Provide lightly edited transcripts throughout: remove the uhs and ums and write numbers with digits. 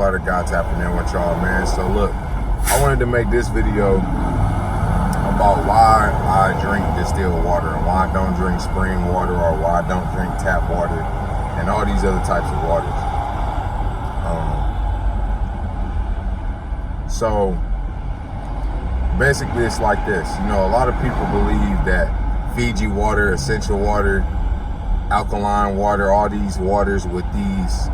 Letter Guy tapping in with y'all, man. So look, I wanted to make this video about why I drink distilled water and why I don't drink spring water or why I don't drink tap water and all these other types of waters. So basically it's like this. You know, a lot of people believe that Fiji water, essential water, alkaline water, all these waters with these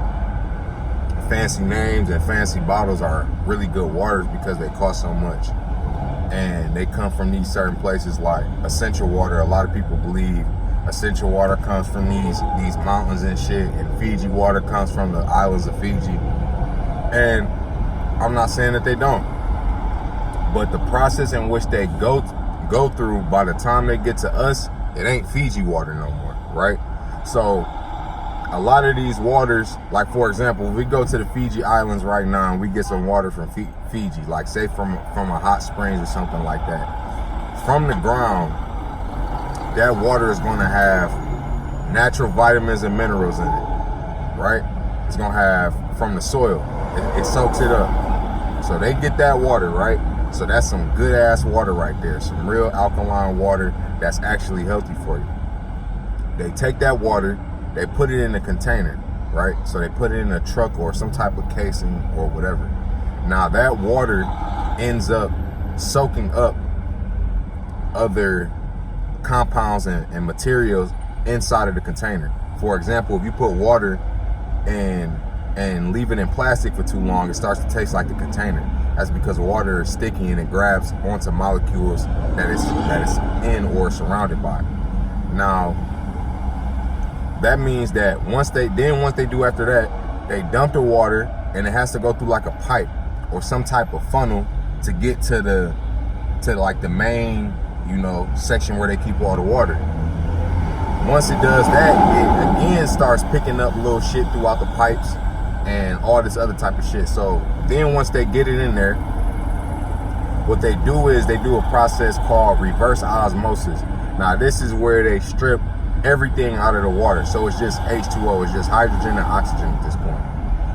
fancy names and fancy bottles are really good waters because they cost so much. And they come from these certain places like essential water. A lot of people believe essential water comes from these mountains and shit, and Fiji water comes from the islands of Fiji. And I'm not saying that they don't, but the process in which they go through, by the time they get to us, it ain't Fiji water no more, right? So a lot of these waters, like for example, if we go to the Fiji Islands right now and we get some water from Fiji, like say from a hot springs or something like that, from the ground, that water is going to have natural vitamins and minerals in it, right? It's going to have from the soil. It soaks it up. So they get that water, right? So that's some good ass water right there. Some real alkaline water that's actually healthy for you. They take that water, they put it in a container, right? So they put it in a truck or some type of casing or whatever. Now that water ends up soaking up other compounds and materials inside of the container. For example, if you put water and leave it in plastic for too long, it starts to taste like the container. That's because water is sticky and it grabs onto molecules that it's in or surrounded by. Now, that means that once they do after that, they dump the water and it has to go through like a pipe or some type of funnel to get to like the main, you know, section where they keep all the water. Once it does that, it again starts picking up little shit throughout the pipes and all this other type of shit. So then once they get it in there, what they do is they do a process called reverse osmosis. Now this is where they strip everything out of the water. So it's just H2O, it's just hydrogen and oxygen at this point.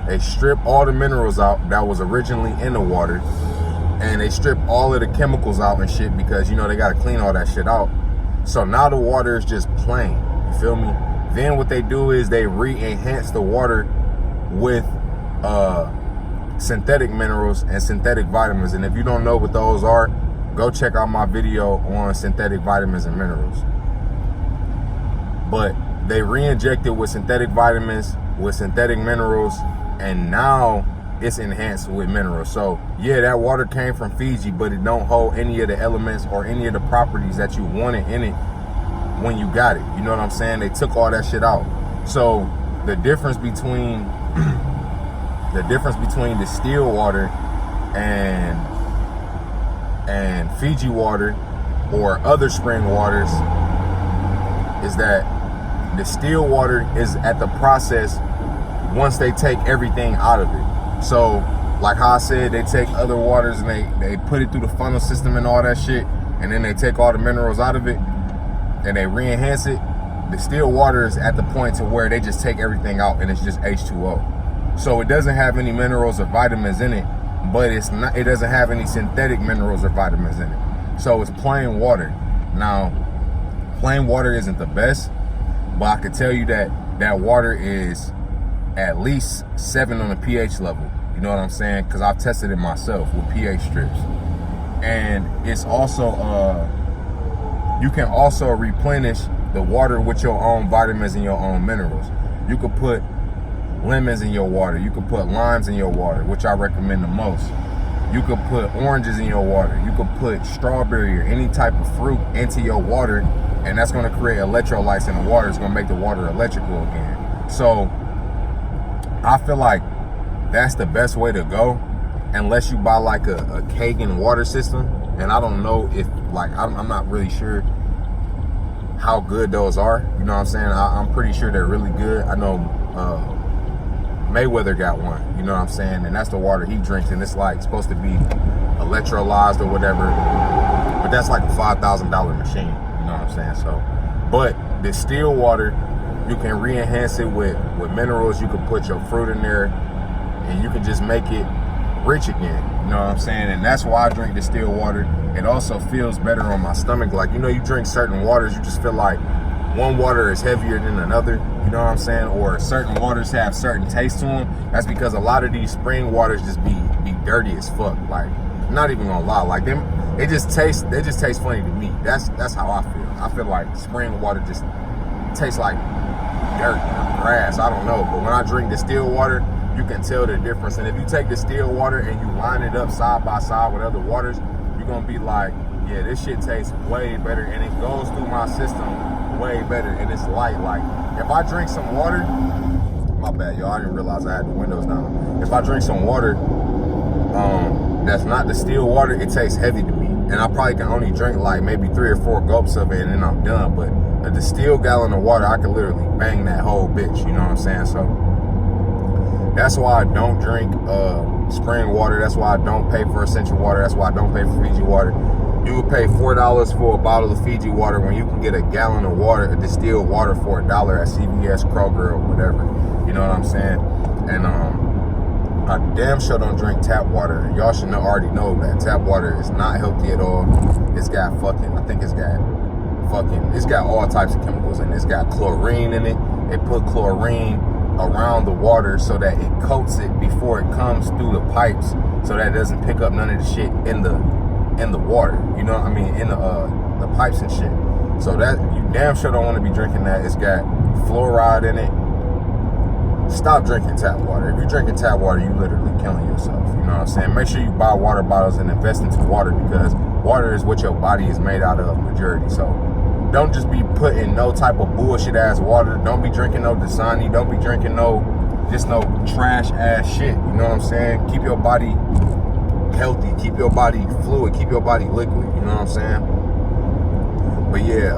They strip all the minerals out that was originally in the water, and they strip all of the chemicals out and shit because, you know, they got to clean all that shit out. So now the water is just plain, you feel me? Then what they do is they re-enhance the water with synthetic minerals and synthetic vitamins. And if you don't know what those are, go check out my video on synthetic vitamins and minerals. But they re-inject it with synthetic vitamins, with synthetic minerals, and now it's enhanced with minerals. So yeah, that water came from Fiji, but it don't hold any of the elements or any of the properties that you wanted in it when you got it. You know what I'm saying? They took all that shit out. So the difference between distilled water and Fiji water or other spring waters is that distilled water is at the process once they take everything out of it. So like how I said, they take other waters and they put it through the funnel system and all that shit, and then they take all the minerals out of it and they re-enhance it. Distilled water is at the point to where they just take everything out and it's just H2O. So it doesn't have any minerals or vitamins in it, but it doesn't have any synthetic minerals or vitamins in it. So it's plain water. Now, plain water isn't the best, but I can tell you that that water is at least 7 on the pH level. You know what I'm saying? Because I've tested it myself with pH strips. And it's also, you can also replenish the water with your own vitamins and your own minerals. You could put lemons in your water. You could put limes in your water, which I recommend the most. You could put oranges in your water. You could put strawberry or any type of fruit into your water, and that's going to create electrolytes in the water. It's going to make the water electrical again. So I feel like that's the best way to go, unless you buy like a Kagan water system. And I don't know if, like, I'm not really sure how good those are. You know what I'm saying? I'm pretty sure they're really good. I know Mayweather got one, you know what I'm saying? And that's the water he drinks, and it's like supposed to be electrolyzed or whatever. But that's like a $5,000 machine, you know what I'm saying? So, but distilled water, you can re-enhance it with minerals. You can put your fruit in there, and you can just make it rich again. You know what I'm saying? And that's why I drink distilled water. It also feels better on my stomach. Like, you know, you drink certain waters, you just feel like one water is heavier than another. You know what I'm saying? Or certain waters have certain taste to them. That's because a lot of these spring waters just be dirty as fuck. Like, not even gonna lie. Like, they just taste funny to me. That's how I feel. I feel like spring water just tastes like dirt or grass. I don't know. But when I drink distilled water, you can tell the difference. And if you take distilled water and you line it up side by side with other waters, you're gonna be like, yeah, this shit tastes way better, and it goes through my system way better, and it's light. Like, if I drink some water, my bad, y'all, I didn't realize I had the windows down. If I drink some water that's not distilled water, it tastes heavy to me, and I probably can only drink like maybe 3 or 4 gulps of it, and then I'm done. But a distilled gallon of water, I can literally bang that whole bitch, you know what I'm saying? So that's why I don't drink spring water. That's why I don't pay for essential water. That's why I don't pay for Fiji water. You would pay $4 for a bottle of Fiji water when you can get a gallon of water, a distilled water, for $1 at CVS, Kroger, or whatever. You know what I'm saying? And I damn sure don't drink tap water. Y'all should already know that tap water is not healthy at all. It's got it's got all types of chemicals in it. It's got chlorine in it. They put chlorine around the water so that it coats it before it comes through the pipes, so that it doesn't pick up none of the shit in the water. You know what I mean? In the pipes and shit. So that you damn sure don't want to be drinking that. It's got fluoride in it. Stop drinking tap water. If you're drinking tap water, you literally killing yourself. You know what I'm saying? Make sure you buy water bottles and invest into water, because water is what your body is made out of majority. So don't just be putting no type of bullshit ass water. Don't be drinking no Dasani. Don't be drinking no trash ass shit. You know what I'm saying? Keep your body healthy. Keep your body fluid. Keep your body liquid. You know what I'm saying? But yeah,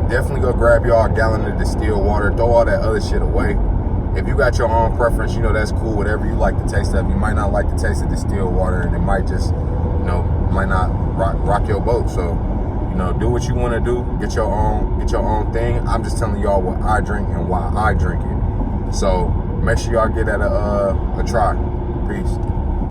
definitely go grab y'all a gallon of distilled water. Throw all that other shit away. If you got your own preference, you know, that's cool. Whatever you like the taste of. You might not like the taste of distilled water, and it might just, you know, might not rock your boat. So, you know, do what you want to do. Get your own thing. I'm just telling y'all what I drink and why I drink it. So make sure y'all get that a try. Peace.